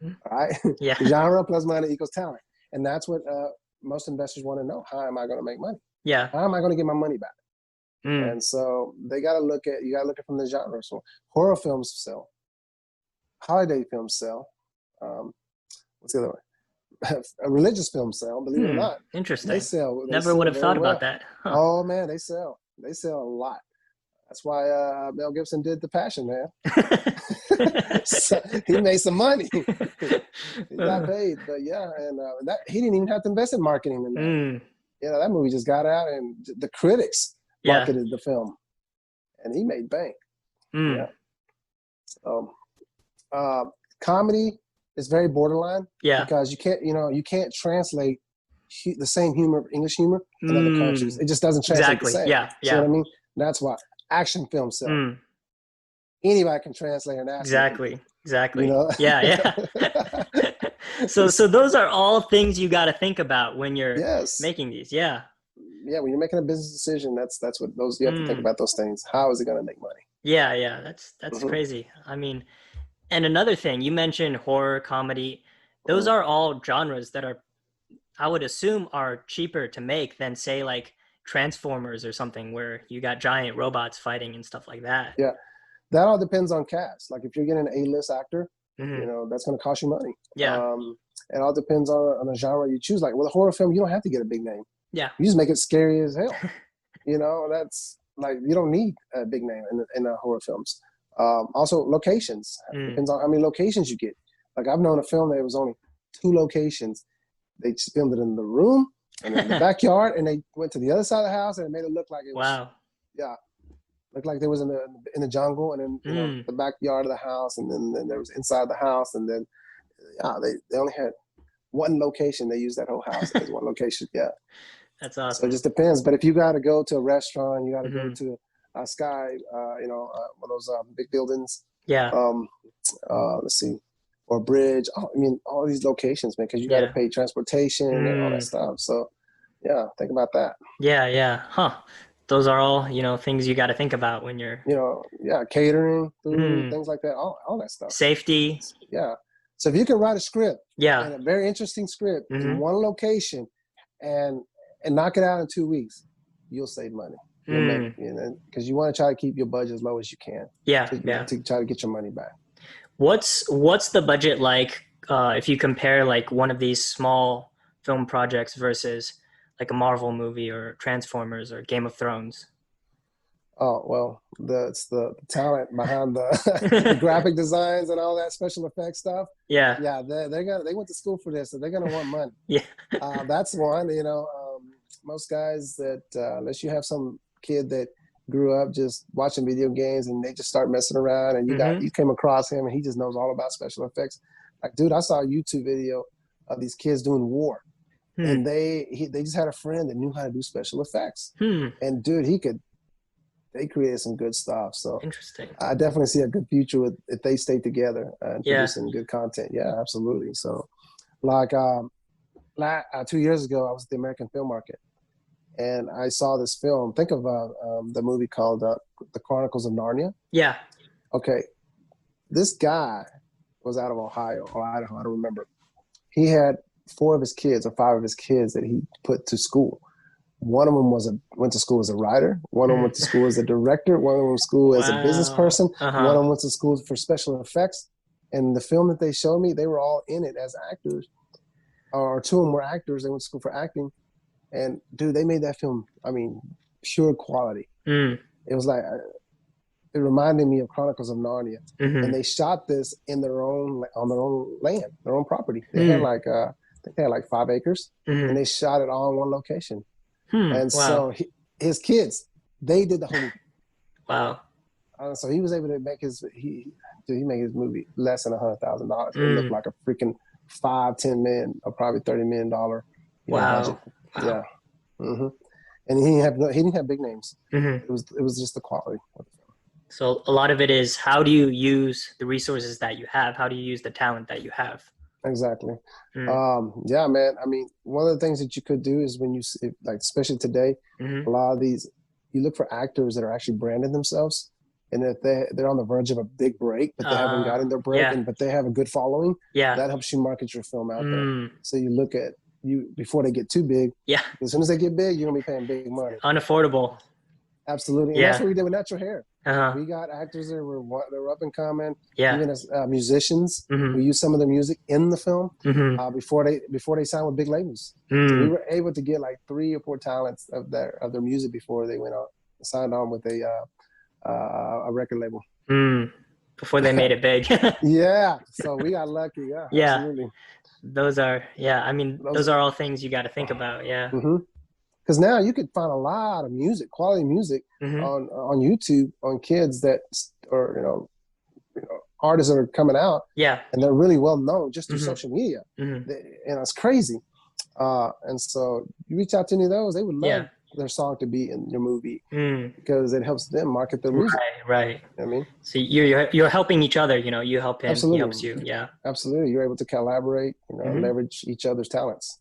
Mm. All right, Yeah. genre plus money equals talent, and that's what most investors want to know. How am I going to make money? Yeah. How am I going to get my money back? Mm. And so they got to look at, you got to look at from the genre. So horror films sell, holiday films sell. Um, what's the other one? Religious films sell. Believe it or Hmm. not, they Interesting. sell. They Never would sell have very thought about well. that. Huh. Oh man, they sell. They sell a lot. That's why Mel Gibson did The Passion, man. So he made some money. He got Uh, paid, but yeah, and that he didn't even have to invest in marketing in that. mm. You know, that movie just got out, and the critics Yeah. marketed the film, and he made bank. Mm. Yeah. So, uh, comedy is very borderline Yeah. because you can't translate the same humor, English humor, in other countries. Mm. It just doesn't translate the Exactly. same. Yeah. See what Yeah. I mean? That's why action films sell. Mm. Anybody can translate an action movie. Exactly. You Exactly. know. Yeah. Yeah. So those are all things you got to think about when you're Yes. making these. Yeah. Yeah, when you're making a business decision, that's what those you have to think Mm. about those things. How is it going to make money? Yeah. Yeah. That's Hmm. crazy. I mean, and another thing, you mentioned horror, comedy. Those Hmm. are all genres that are, I would assume, are cheaper to make than, say, like Transformers or something where you got giant robots fighting and stuff like that. Yeah, that all depends on cast. Like if you're getting an A-list actor, Hmm. that's going to cost you money. Yeah. It all depends on a genre you choose. Like with a horror film, you don't have to get a big name. Yeah. You just make it scary as hell. That's like you don't need a big name in horror films. Also, locations Mm. depends on how many locations you get. Like I've known a film that was only two locations. They just filmed it in the room and in the backyard, and they went to the other side of the house and it made it look like it was, Wow. yeah, looked like they was in the jungle, and then Mm. the backyard of the house, and then there was inside the house, and then yeah, they only had one location. They used that whole house as one location. Yeah. That's So it awesome. just depends. But if you got to go to a restaurant, you got to go Hmm. to Sky, one of those big buildings. Yeah. Um, let's see, or bridge. Oh, I mean, all these locations, man, because you got to Yeah. pay transportation and all that Mm. stuff. So yeah, think about that. Yeah. Yeah. Huh. Those are all, things you got to think about when you're, Yeah, catering, food, mm, things like that, all that stuff. safety. Yeah. So if you can write a script Yeah. and a very interesting script in Hmm. one location and knock it out in 2 weeks, you'll save money. You'll make, Mm. because you want to try to keep your budget as low as you can Yeah. to, Yeah. to try to get your money back. What's the budget like if you compare like one of these small film projects versus like a Marvel movie or Transformers or Game of Thrones? Oh, well, it's the talent behind the graphic designs and all that special effects stuff. Yeah. Yeah, they went to school for this, so they're gonna want money. Yeah. That's one. Most guys that unless you have some kid that grew up just watching video games and they just start messing around, and Hmm. you came across him and he just knows all about special effects. Like, dude, I saw a YouTube video of these kids doing war, Hmm. and they just had a friend that knew how to do special effects, Hmm. and dude, they created some good stuff. So Interesting. I definitely see a good future with if they stay together and Yeah. producing good content. Yeah, absolutely. So like 2 years ago, I was at the American Film Market and I saw this film. Think of the movie called The Chronicles of Narnia. Yeah. Okay, this guy was out of Ohio or Idaho, I don't remember. He had four of his kids or five of his kids that he put to school. One of them went to school as a writer. One of them Hmm. went to school as a director. One of them went to school as a business Wow. person. One Uh-huh. of them went to school for special effects. And the film that they showed me, they were all in it as actors, or two of them were actors. They went to school for acting. And dude, they made that film. I mean, pure quality. Mm. It was like it reminded me of Chronicles of Narnia. And Hmm. they shot this in their own on their own land, their own property. They had Mm. like I think they had like 5 acres, and Hmm. they shot it all in one location. Hmm. And Wow. so his kids, they did the whole movie. Wow. So he was able to make he made his movie less than $100,000. It looked Mm. like a freaking 5, 10 million, or probably $30 million, budget. Wow. Wow. Yeah. Hmm. And he didn't have big names. Hmm. It was just the quality. So a lot of it is how do you use the resources that you have? How do you use the talent that you have? Exactly. Mm. Yeah, man. I mean, one of the things that you could do is when like, especially today, Hmm. a lot of these, you look for actors that are actually branding themselves. and if they're on the verge of a big break, but they haven't gotten their break, Yeah. but they have a good following, Yeah. that helps you market your film out there. Mm. So you look at you before they get too big. Yeah. As soon as they get big, you're gonna be paying big money. Unaffordable. Absolutely, and that's Yeah. what we did with Natural Hair. Uh-huh. We got actors that were up and coming, Yeah. even as musicians. Mm-hmm. We used some of their music in the film Mm-hmm. before they signed with big labels. So we were able to get like 3 or 4 talents of their music before they went on signed on with a record label. Before they made it big. Yeah, so we got lucky. Yeah, Yeah. absolutely. Those are, yeah, I mean, those are all things you got to think about. Yeah. Because now you could find a lot of music, quality music on YouTube on kids that, or you know, artists that are coming out. Yeah. And they're really well known just through social media. Mm-hmm. And it's crazy. And so you reach out to any of those, they would love their song to be in your movie because it helps them market their music. Right. You know what I mean? So you're helping each other, you know, you help him, Absolutely. he helps you. Yeah. Absolutely. You're able to collaborate, you know, leverage each other's talents.